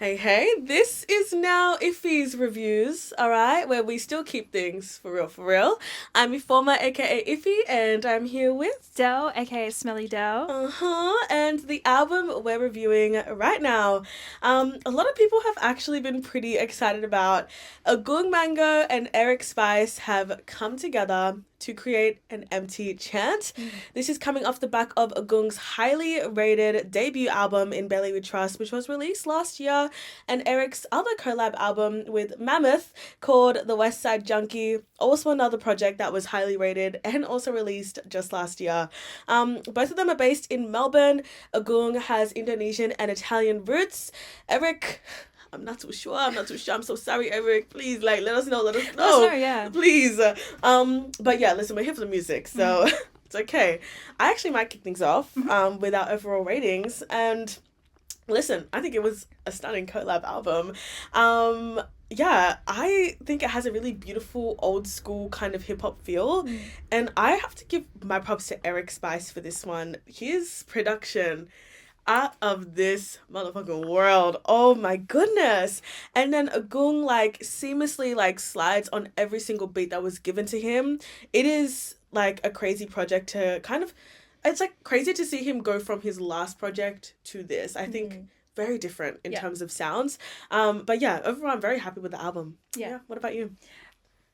Hey, this is now Iffy's Reviews, alright, where we still keep things for real, for real. I'm Informa, aka Iffy, and I'm here with Dell, aka Smelly Dell. and the album we're reviewing right now. A lot of people have actually been pretty excited about. Agung Mango and Eric Spice have come together to create an empty chant. This is coming off the back of Agung's highly rated debut album In Belly We Trust, which was released last year, and Eric's other collab album with Mammoth called The West Side Junkie, also another project that was highly rated and also released just last year. Both of them are based in Melbourne. Agung has Indonesian and Italian roots. Eric, I'm not too sure. I'm so sorry, Eric. Please, let us know. Let us know. Yeah. Please. But yeah, listen, we're here for the music, so it's okay. I actually might kick things off with our overall ratings. And listen, I think it was a stunning collab album. Yeah, I think it has a really beautiful old school kind of hip hop feel. And I have to give my props to Eric Spice for this one. His production out of this motherfucking world. Oh my goodness. And then Agung seamlessly slides on every single beat that was given to him. It is like a crazy project to kind of, it's like crazy to see him go from his last project to this. I think very different in terms of sounds. But yeah, overall I'm very happy with the album. Yeah. What about you?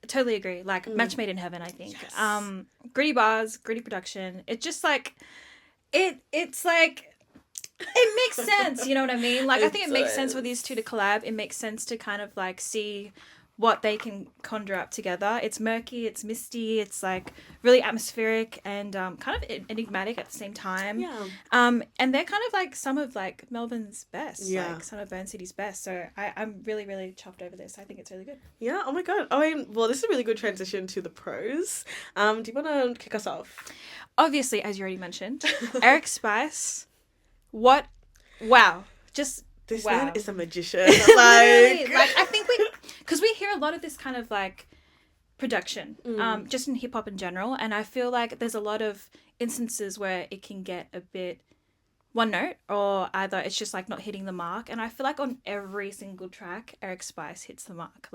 Totally agree. Match made in heaven, I think. Yes. Gritty bars, gritty production. It's just it's like it makes sense, you know what I mean? I think it makes sense for these two to collab. It makes sense to kind of see what they can conjure up together. It's murky, it's misty, it's really atmospheric and kind of enigmatic at the same time. Yeah. And they're kind of some of Melbourne's best, some of Burn City's best. So I'm really, really chuffed over this. I think it's really good. Yeah, oh my god. Well, this is a really good transition to the pros. Do you want to kick us off? Obviously, as you already mentioned, Eric Spice. Wow. Just this wow. man is a magician. Really, I think because we hear a lot of this kind of production, just in hip hop in general, and I feel like there's a lot of instances where it can get a bit one note, or either it's just not hitting the mark. And I feel on every single track, Eric Spice hits the mark.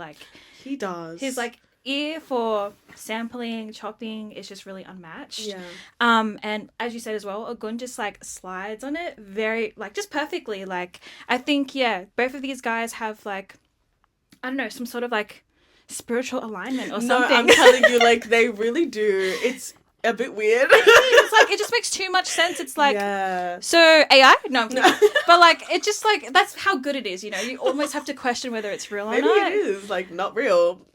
He does. His ear for sampling, chopping is just really unmatched. Yeah. And as you said as well, Agun just slides on it very just perfectly. I think both of these guys have I don't know, some sort of spiritual alignment or something. No, I'm telling you, they really do. It's a bit weird. It just makes too much sense. It's so AI? No, I'm kidding. But it just that's how good it is, you know. You almost have to question whether it's real or not. Maybe it is not real.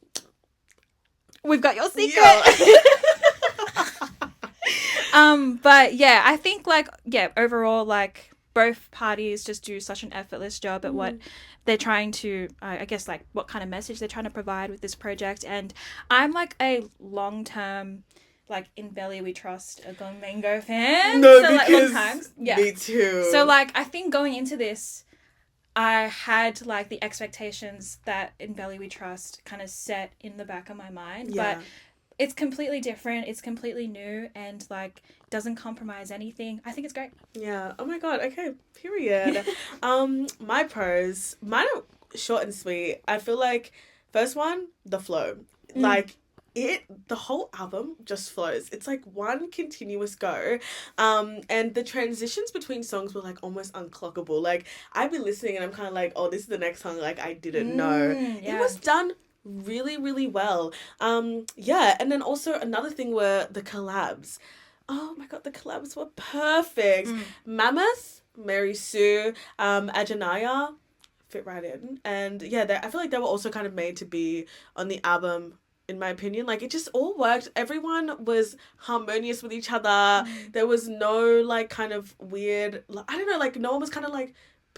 We've got your secret. But yeah, I think overall both parties just do such an effortless job at what they're trying to, I guess what kind of message they're trying to provide with this project. And I'm a long-term In Belly We Trust Agung Mango fan. No, so, because long time. Yeah. Me too. So I think going into this, I had the expectations that In Belly We Trust kind of set in the back of my mind. Yeah. But it's completely different. It's completely new and doesn't compromise anything. I think it's great. Yeah. Oh my god. Okay. Period. My pros. Mine are short and sweet. I feel first one, the flow. The whole album just flows. It's one continuous go. And the transitions between songs were almost unclockable. I'd be listening and I'm kind of oh, this is the next song. I didn't know. Yeah. It was done really, really well. Yeah. And then also another thing were the collabs. Oh my god, the collabs were perfect. Mammoth, Mary Sue, Ajanaya fit right in. And yeah, I feel they were also kind of made to be on the album, in my opinion. It just all worked. Everyone was harmonious with each other. There was no kind of weird, I don't know, no one was kind of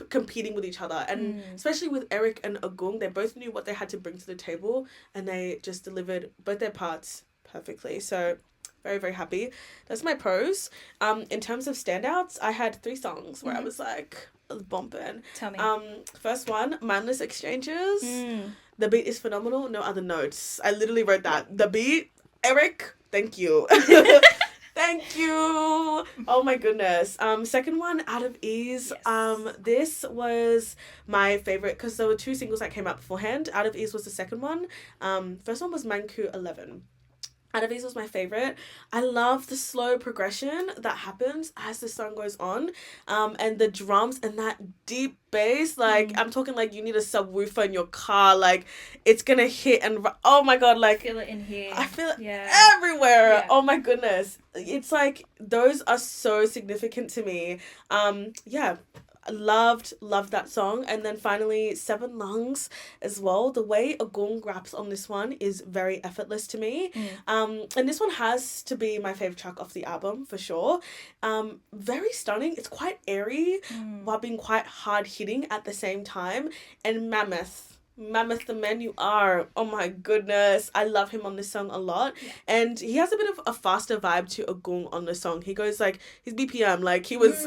competing with each other. And especially with Eric and Agung, they both knew what they had to bring to the table and they just delivered both their parts perfectly. So very, very happy. That's my pros. In terms of standouts, I had 3 songs where I was bumping. Tell me. First one, Mindless Exchanges. The beat is phenomenal. No other notes. I literally wrote that. The beat, Eric, thank you. Thank you. Oh my goodness. Second one, Out of Ease. Yes. This was my favorite because there were two singles that came out beforehand. Out of Ease was the second one. First one was Manku 11. Out of Ease was my favorite. I love the slow progression that happens as the song goes on, and the drums and that deep bass. Like I'm talking like you need a subwoofer in your car. Like it's gonna hit and oh my god, like Feel it in here. I feel it Yeah. everywhere. Yeah. Oh my goodness, it's like those are so significant to me. Yeah. Loved that song. And then finally Seven Lungs as well. The way Agung raps on this one is very effortless to me. And this one has to be my favorite track off the album for sure. Very stunning. It's quite airy while being quite hard hitting at the same time. And Mammoth, the man you are. Oh my goodness. I love him on this song a lot. Yeah. And he has a bit of a faster vibe to Agung on the song. He goes like, his BPM, like he was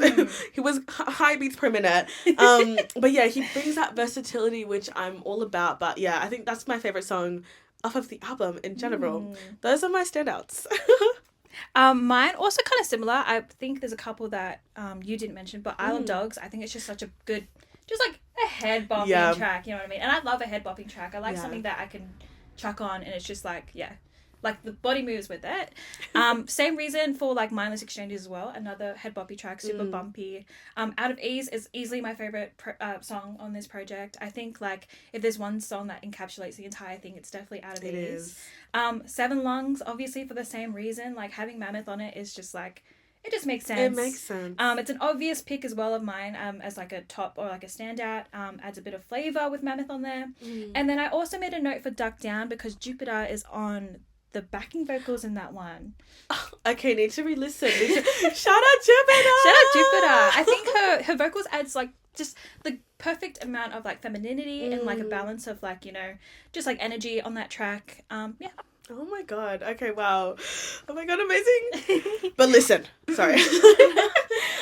he was high beats per minute. But yeah, he brings that versatility, which I'm all about. But yeah, I think that's my favorite song off of the album in general. Those are my standouts. Mine also kind of similar. I think there's a couple that you didn't mention, but Isle of Dogs, I think it's just such a good, just like a head bopping track, you know what I mean? And I love a head bopping track. I like something that I can chuck on and it's just like, like the body moves with it. Same reason for like Mindless Exchanges as well. Another head boppy track, super bumpy. Out of Ease is easily my favorite song on this project. I think like if there's one song that encapsulates the entire thing, it's definitely Out of Ease. Seven Lungs, obviously for the same reason. Like having Mammoth on it is just like, it just makes sense. It makes sense. It's an obvious pick as well of mine as like a top or like a standout. Adds a bit of flavour with Mammoth on there. And then I also made a note for Duck Down because Jupiter is on the backing vocals in that one. Okay, need to re-listen. Shout out Jupiter! Shout out Jupiter! I think her vocals adds like just the perfect amount of like femininity and like a balance of like, you know, just like energy on that track. Yeah. Oh my god. Okay, wow. Oh my god, amazing. But listen, sorry.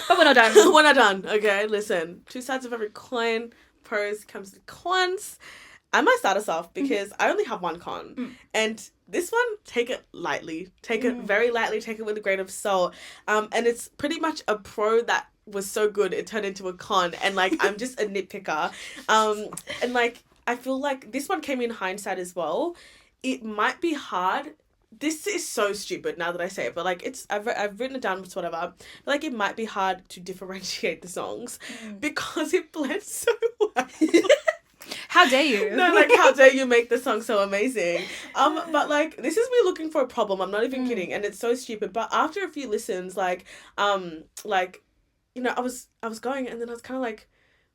But we're not done. We're not done. Okay, listen. Two sides of every coin. Pros comes to cons. I might start us off because I only have one con. And this one, take it lightly. Take it very lightly. Take it with a grain of salt. And it's pretty much a pro that was so good it turned into a con. And like, I'm just a nitpicker. And like, I feel like this one came in hindsight as well. It might be hard. This is so stupid now that I say it, but like I've written it down, it's whatever. But like it might be hard to differentiate the songs because it blends so well. How dare you? No, like how dare you make the song so amazing? But like this is me looking for a problem. I'm not even kidding, and it's so stupid. But after a few listens, like you know, I was going, and then I was kind of like,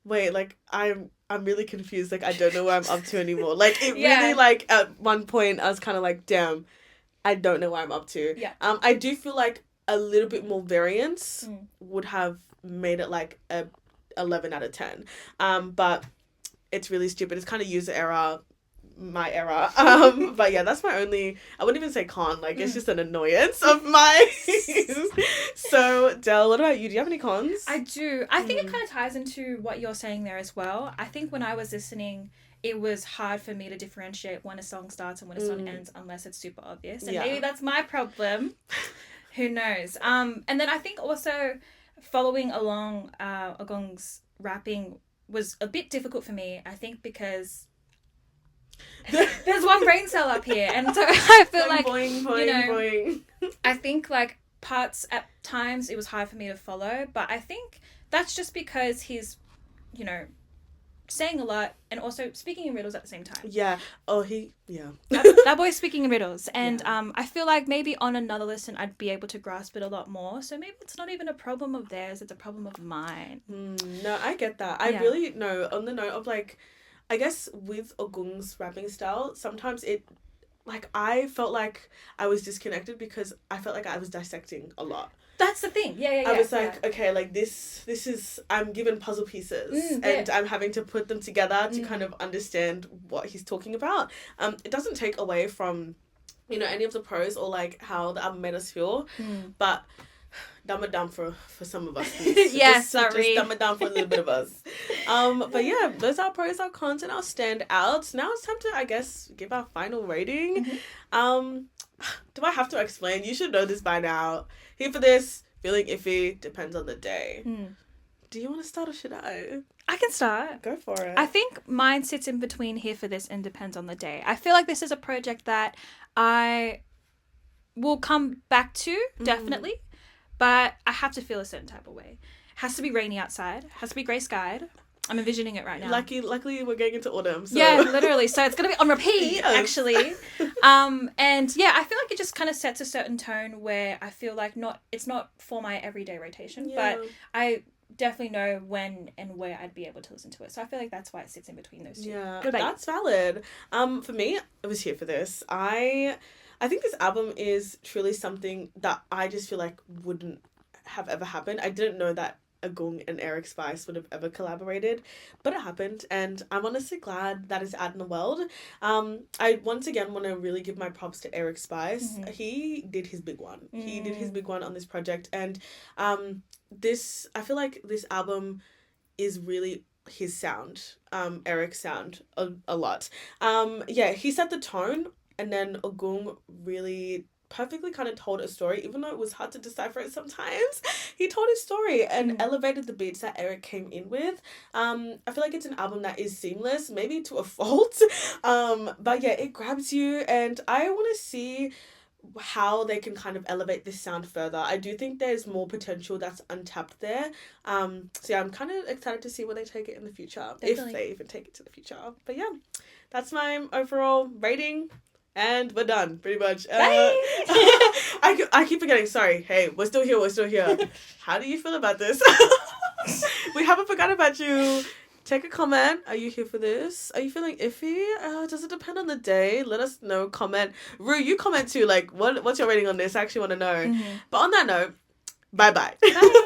wait, like I'm really confused. Like I don't know what I'm up to anymore. Like it really like at one point I was kind of like, damn, I don't know what I'm up to. Yeah. I do feel like a little bit more variance would have made it like a 11 out of 10. But it's really stupid. It's kind of user error, my error. But yeah, that's my only, I wouldn't even say con, like it's just an annoyance of mine. So Del, what about you? Do you have any cons? I do. I think it kind of ties into what you're saying there as well. I think when I was listening, it was hard for me to differentiate when a song starts and when a song ends unless it's super obvious. And maybe that's my problem. Who knows? And then I think also following along Agung's rapping was a bit difficult for me, I think, because there's one brain cell up here, and so I feel like boing, boing, you know, boing. I think like parts at times it was hard for me to follow, but I think that's just because he's, you know, saying a lot and also speaking in riddles at the same time. Yeah. Oh, that boy's speaking in riddles, and I feel like maybe on another listen I'd be able to grasp it a lot more. So maybe it's not even a problem of theirs; it's a problem of mine. No, I get that. I really know. On the note of like, I guess with Agung's rapping style, sometimes it, like, I felt like I was disconnected because I felt like I was dissecting a lot. That's the thing. Yeah. I was like, okay, like this is, I'm given puzzle pieces and I'm having to put them together to kind of understand what he's talking about. It doesn't take away from, you know, any of the pros or like how the album made us feel, but dumb it down for some of us. Sorry. Just dumb it down for a little bit of us. But yeah, those are our pros, our cons, and our standouts. Now it's time to, I guess, give our final rating. Do I have to explain? You should know this by now. Here for this, feeling iffy, depends on the day. Mm. Do you want to start or should I? I can start. Go for it. I think mine sits in between Here for This and Depends on the Day. I feel like this is a project that I will come back to, definitely, but I have to feel a certain type of way. It has to be rainy outside. It has to be grey skied. I'm envisioning it right now. Luckily, we're getting into autumn. So. Yeah, literally. So it's going to be on repeat, actually. And yeah, I feel like it just kind of sets a certain tone where I feel like it's not for my everyday rotation, but I definitely know when and where I'd be able to listen to it. So I feel like that's why it sits in between those two. Yeah, that's valid. For me, I was Here for This. I think this album is truly something that I just feel like wouldn't have ever happened. I didn't know that Agung and Eric Spice would have ever collaborated, but it happened, and I'm honestly glad that it's out in the world. I once again want to really give my props to Eric Spice. He did his big one. He did his big one on this project, and I feel like this album is really his sound, Eric's sound a lot. He set the tone, and then Agung really perfectly kind of told a story, even though it was hard to decipher it sometimes. He told his story and elevated the beats that Eric came in with. I feel like it's an album that is seamless, maybe to a fault, but yeah, it grabs you, and I want to see how they can kind of elevate this sound further. I do think there's more potential that's untapped there. So yeah, I'm kind of excited to see where they take it in the future. Definitely. If they even take it to the future. But yeah, that's my overall rating. And we're done, pretty much. I keep forgetting. Sorry. Hey, we're still here. How do you feel about this? We haven't forgotten about you. Take a comment. Are you here for this? Are you feeling iffy? Does it depend on the day? Let us know. Comment. Rue, you comment too. Like, what's your rating on this? I actually want to know. But on that note, bye-bye. Bye.